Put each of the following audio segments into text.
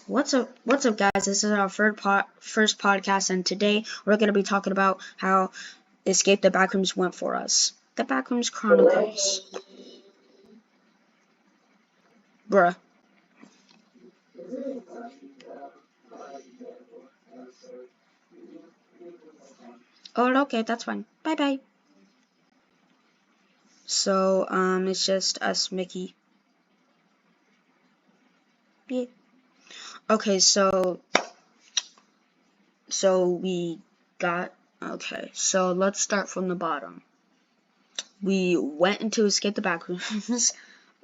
What's up, guys? This is our first podcast, and today we're going to be talking about how Escape the Backrooms went for us. The Backrooms Chronicles. Bruh. Oh, okay, that's fine. Bye-bye. So, it's just us, Mickey. Yeah. Okay, so we got... Okay, so let's start from the bottom. We went into Escape the Backrooms.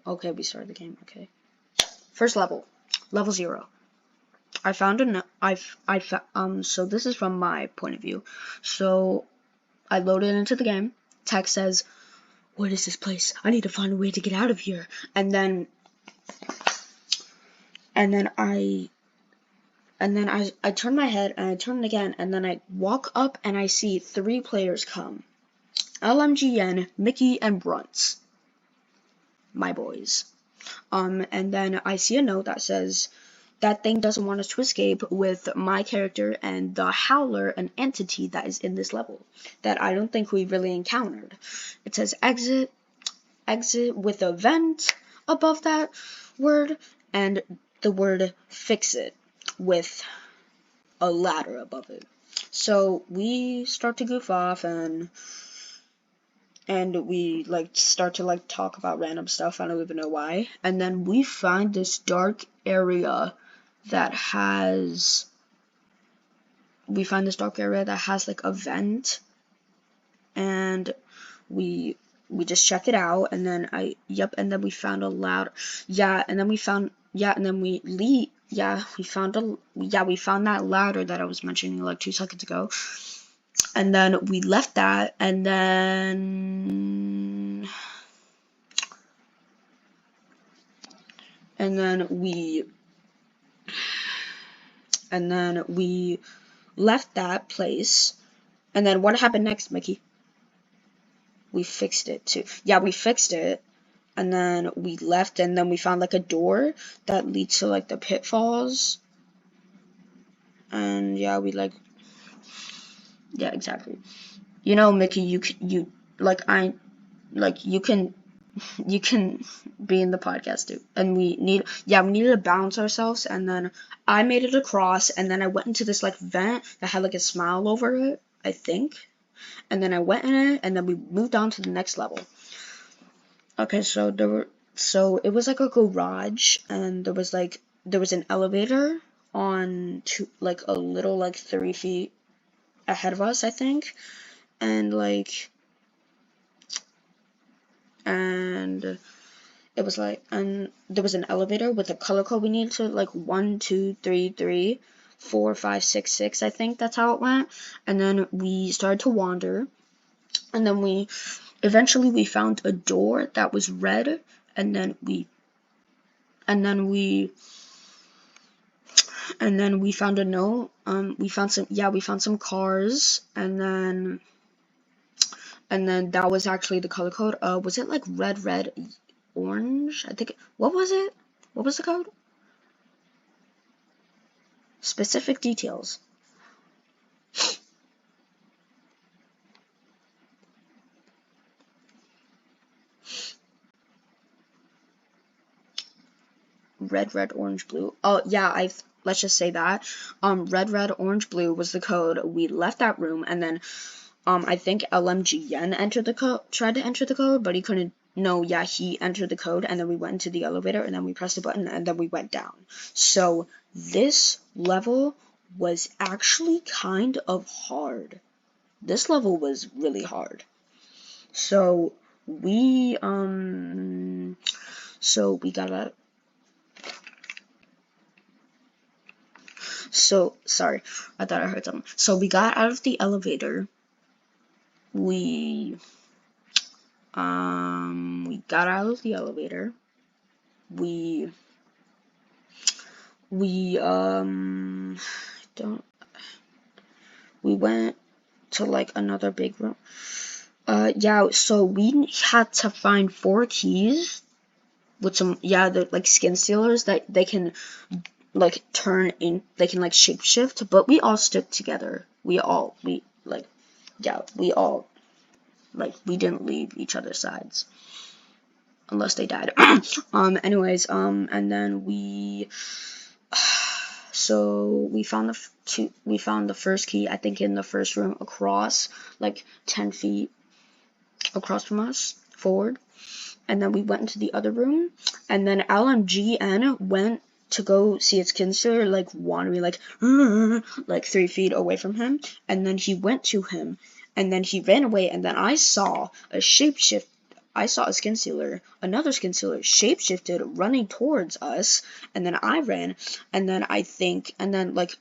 Okay, we started the game, okay. First level. Level 0. I found so this is from my point of view. So I loaded into the game. Text says, "What is this place? I need to find a way to get out of here." And then I turn my head and I turn it again, and then I walk up and I see 3 players come. LMGN, Mickey, and Brunts. My boys. And then I see a note that says, "That thing doesn't want us to escape," with my character and the Howler, an entity that is in this level that I don't think we really encountered. It says exit with a vent above that word, and the word fix it with a ladder above it. So we start to goof off and we start to talk about random stuff. I don't even know why. And then we find this dark area that has like a vent, and we just check it out, and then and then we found a loud we found that ladder that I was mentioning like 2 seconds ago. And then we left that, and then we left that place. And then what happened next, Mickey? We fixed it too. Yeah, we fixed it. And then we left, and then we found like a door that leads to like the pitfalls. And yeah, exactly. You know, Mickey, you can be in the podcast too. And we needed to balance ourselves, and then I made it across, and then I went into this like vent that had like a smile over it, I think. And then I went in it, and then we moved on to the next level. Okay, so it was like a garage, and there was an elevator on a little 3 feet ahead of us, I think. And it was and there was an elevator with a color code we needed to 1 2 3 3 4 5 6 6, I think that's how it went. And then we started to wander, and then we eventually found a door that was red, and then we found a note. We found some cars, and then that was actually the color code. Was it like red, orange? I think. What was it? What was the code? Specific details. Red, orange, blue. Oh yeah, let's just say that. Red, orange, blue was the code. We left that room, and then I think LMGN tried to enter the code, but he couldn't. No, yeah, he entered the code, and then we went into the elevator, and then we pressed a button, and then we went down. So this level was actually kind of hard. This level was really hard. So we got sorry, I thought I heard something. So we got out of the elevator. We got out of the elevator. We went to another big room. So we had to find 4 keys with some the skin stealers that they can like turn in, they can like shapeshift, but we all stuck together. We all we didn't leave each other's sides unless they died. Anyways, and then so we found the first key, I think, in the first room across, like 10 feet across from us, forward. And then we went into the other room, and then LMGN went to go see its kinster, like wandering, like 3 feet away from him, and then he went to him, and then he ran away, and then I saw a shapeshift. I saw a skin stealer, another skin stealer, shapeshifted, running towards us, and then I ran, and then like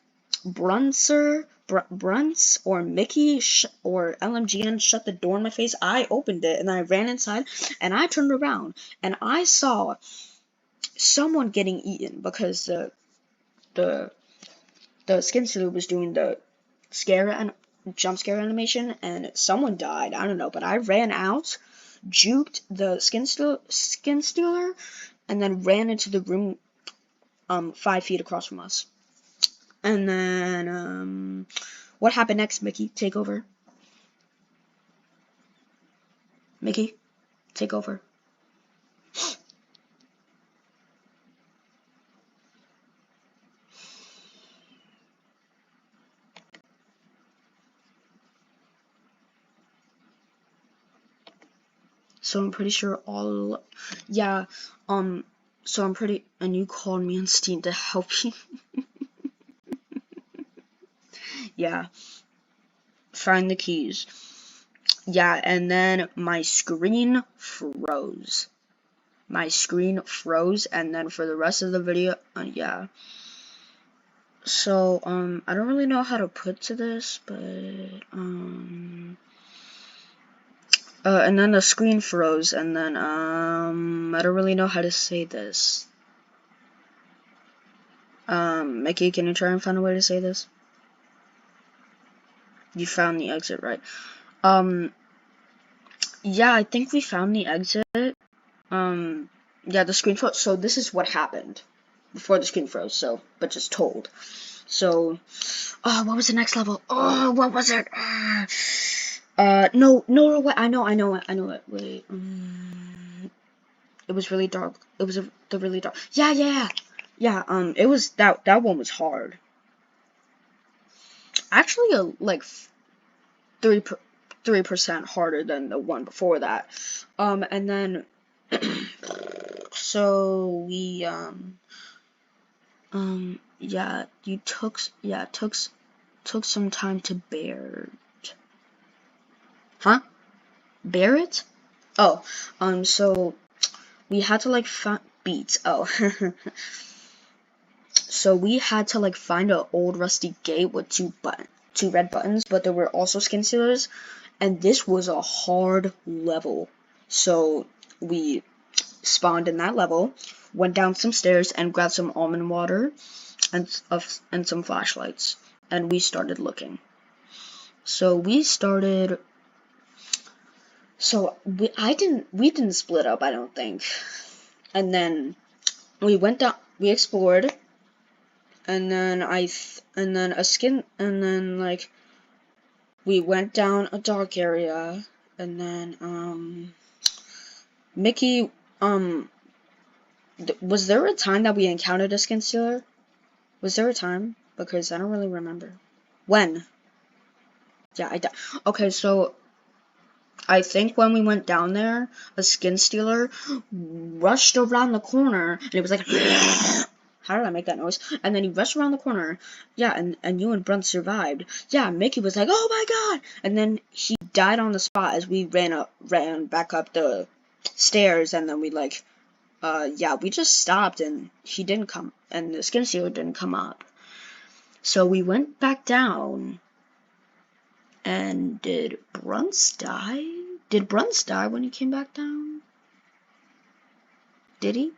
Brunts or Mickey or LMGN shut the door in my face. I opened it, and then I ran inside, and I turned around, and I saw someone getting eaten because the skin stealer was doing the jump scare animation, and someone died. I don't know, but I ran out, juked the skin stealer, and then ran into the room 5 feet across from us. And then what happened next, Mickey? Take over. Mickey, take over. So I'm pretty sure and you called me on Steam to help you. Yeah. Find the keys. Yeah, and then my screen froze. And then for the rest of the video, yeah. So, I don't really know how to put to this, but, and then the screen froze, and then, I don't really know how to say this. Mickey, can you try and find a way to say this? You found the exit, right? Yeah, I think we found the exit. Yeah, the screen froze. So this is what happened before the screen froze. So, but just told. So, what was the next level? Oh, what was it? No, wait, I know it. Wait, it was really dark. It was the really dark. Yeah. It was that one was hard. Actually, like 3% harder than the one before that. And then, so we, yeah, took some time to bear it. Huh? Bear it? Oh, so we had to like find beats. Oh, so we had to like find an old rusty gate with two red buttons, but there were also skin stealers, and this was a hard level. So we spawned in that level, went down some stairs, and grabbed some almond water and some flashlights, and we started looking. So we started. So we didn't split up, I don't think. And then we went down, we explored, and then like we went down a dark area, and then Mickey was there a time that we encountered a skin stealer? Was there a time? Because I don't really remember. When? Yeah, okay, so I think when we went down there, a skin stealer rushed around the corner, and it was like, how did I make that noise? And then he rushed around the corner, yeah, and you and Brunt survived. Yeah, Mickey was like, oh my god! And then he died on the spot as we ran back up the stairs, and then we we just stopped, and he didn't come, and the skin stealer didn't come up. So we went back down. And did Brunts die? Did Brunts die when he came back down? Did he?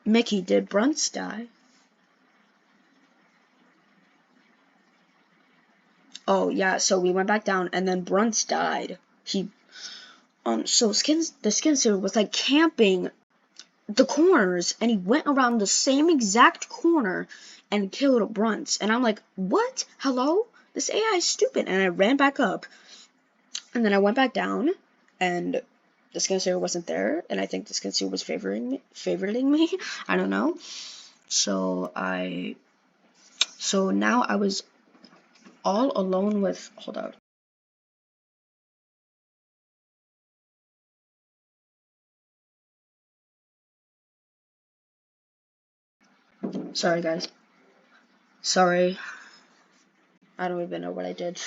Mickey, did Brunts die? Oh, yeah, so we went back down, and then Brunts died. So the skin stealer was, like, camping the corners, and he went around the same exact corner and killed Brunts. And I'm like, what? Hello? This AI is stupid. And I ran back up, and then I went back down, and the skin saver wasn't there, and I think the skin saver was favoriting me. I don't know. So now I was all alone with. Hold on. Sorry, guys. Sorry. I don't even know what I did.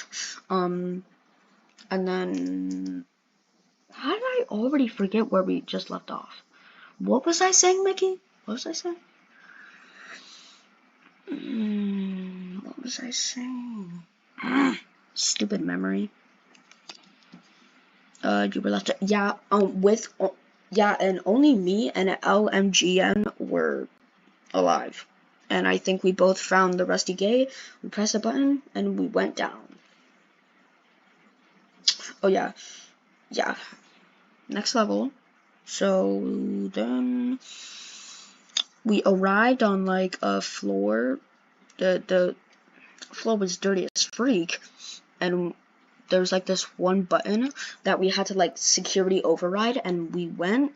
And then how did I already forget where we just left off? What was I saying, Mickey? What was I saying? What was I saying? Stupid memory. You were left. Yeah. Yeah, and only me and LMGN were alive. And I think we both found the rusty gate. We pressed a button and we went down. Oh yeah. Yeah. Next level. So then we arrived on like a floor. The floor was dirty as freak, and there was like this one button that we had to like security override, and we went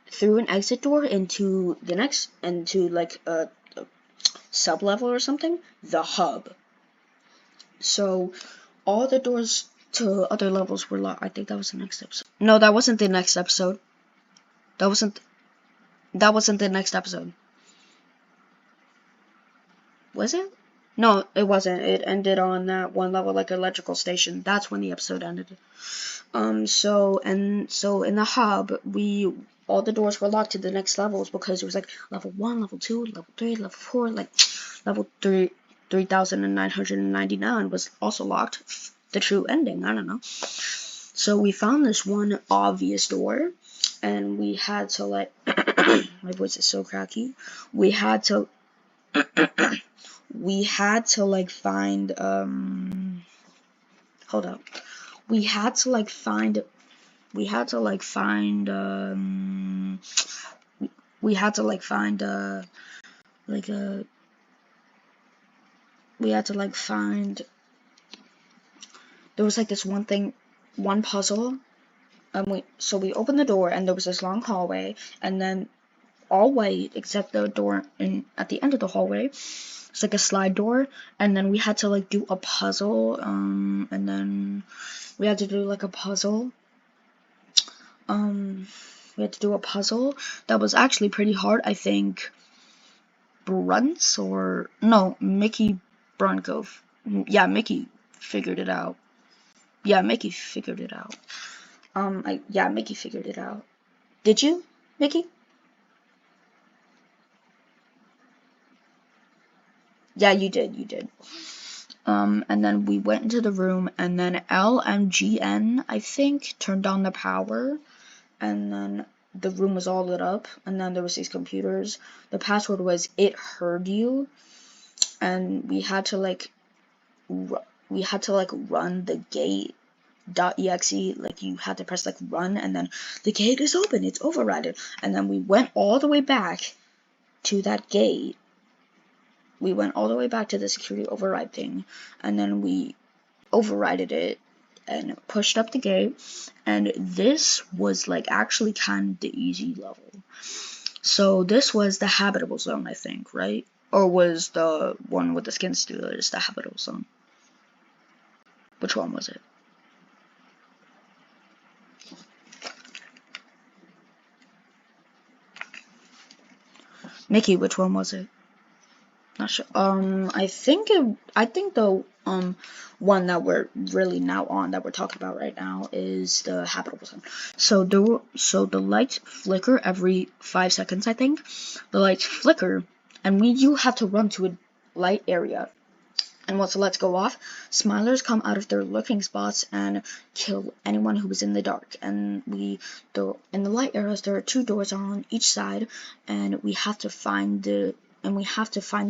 through an exit door into like a sub level or something, the hub. So all the doors to other levels were locked. I think that was the next episode. No, that wasn't the next episode. That wasn't the next episode. Was it? No, it wasn't. It ended on that one level, like electrical station. That's when the episode ended. So in the hub, all the doors were locked to the next levels because it was like level 1, level 2, level 3, level 4, like level 3,999 was also locked. The true ending, I don't know. So we found this one obvious door, and we had to like my voice is so cracky. We had to like find hold up. We had to like find we had to like find we had to like find like a we had to like find there was like this one puzzle, and we opened the door, and there was this long hallway, and then all white except the door at the end of the hallway. It's like a slide door, and then we had to like do a puzzle, and then we had to do like a puzzle. We had to do a puzzle that was actually pretty hard. I think Mickey Bronco. Yeah, Mickey figured it out. Yeah, Mickey figured it out. Mickey figured it out. Did you, Mickey? Yeah, you did. And then we went into the room, and then LMGN, I think, turned on the power, and then the room was all lit up, and then there was these computers. The password was "it heard you," and we had to like run the gate.exe, like you had to press like run, and then the gate is open, it's overridden, and then we went all the way back to that gate. We went all the way back to the security override thing, and then we overrided it and pushed up the gate, and this was like actually kind of the easy level. So this was the habitable zone, I think, right? Or was the one with the skin stealers the habitable zone? Which one was it? Mickey, which one was it? Not sure. I think the one that we're really now on, that we're talking about right now, is the habitable zone. So the lights flicker every 5 seconds, I think. The lights flicker, and you have to run to a light area. And once the lights go off, smilers come out of their lurking spots and kill anyone who is in the dark. And in the light areas, there are 2 doors on each side, and we have to find the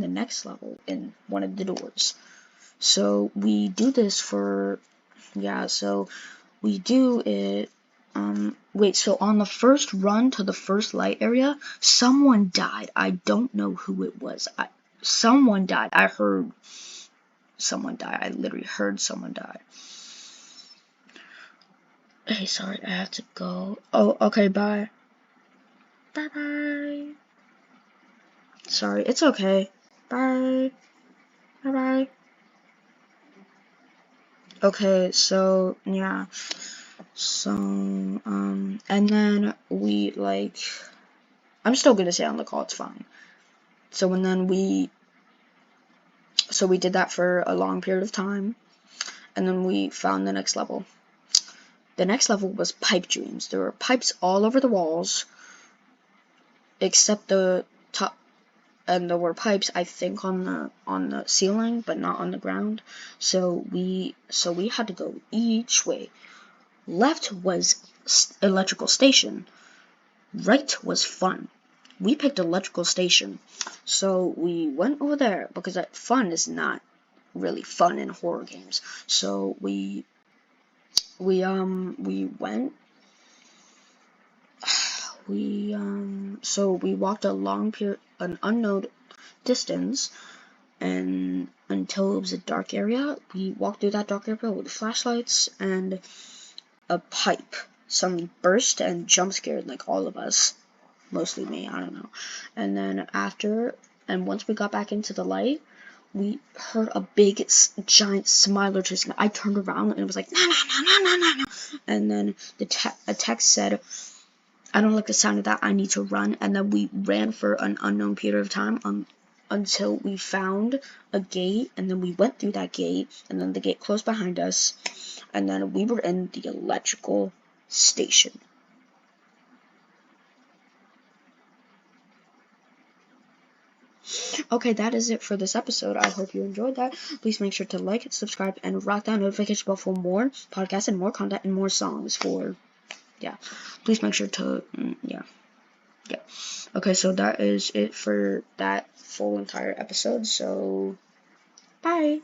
next level in one of the doors. So we do this so we do it wait, so on the first run to the first light area, someone died. I don't know who it was. Someone died. I heard someone die. I literally heard someone die. Hey, sorry, I have to go. Oh, okay, bye. Bye-bye. Sorry, it's okay. Bye. Bye-bye. Okay, so, yeah. So, and then we, like, I'm still gonna say on the call, it's fine. So, and then we did that for a long period of time, and then we found the next level. The next level was pipe dreams. There were pipes all over the walls, except the top, and there were pipes, I think, on the ceiling, but not on the ground. So we had to go each way. Left was electrical station. Right was fun. We picked electrical station. So we went over there because fun is not really fun in horror games. So we went. So we walked an unknown distance, and until it was a dark area. We walked through that dark area with flashlights and a pipe. Some burst and jump scared like all of us, mostly me. I don't know. And then once we got back into the light, we heard a big, giant smiler chasing. I turned around and it was like, no, no, no, no, no, no, no. And then a text said, I don't like the sound of that, I need to run. And then we ran for an unknown period of time until we found a gate. And then we went through that gate. And then the gate closed behind us. And then we were in the electrical station. Okay, that is it for this episode. I hope you enjoyed that. Please make sure to like it, subscribe, and rock that notification bell for more podcasts and more content and more songs please make sure to, yeah. Okay, so that is it for that full entire episode, so, bye!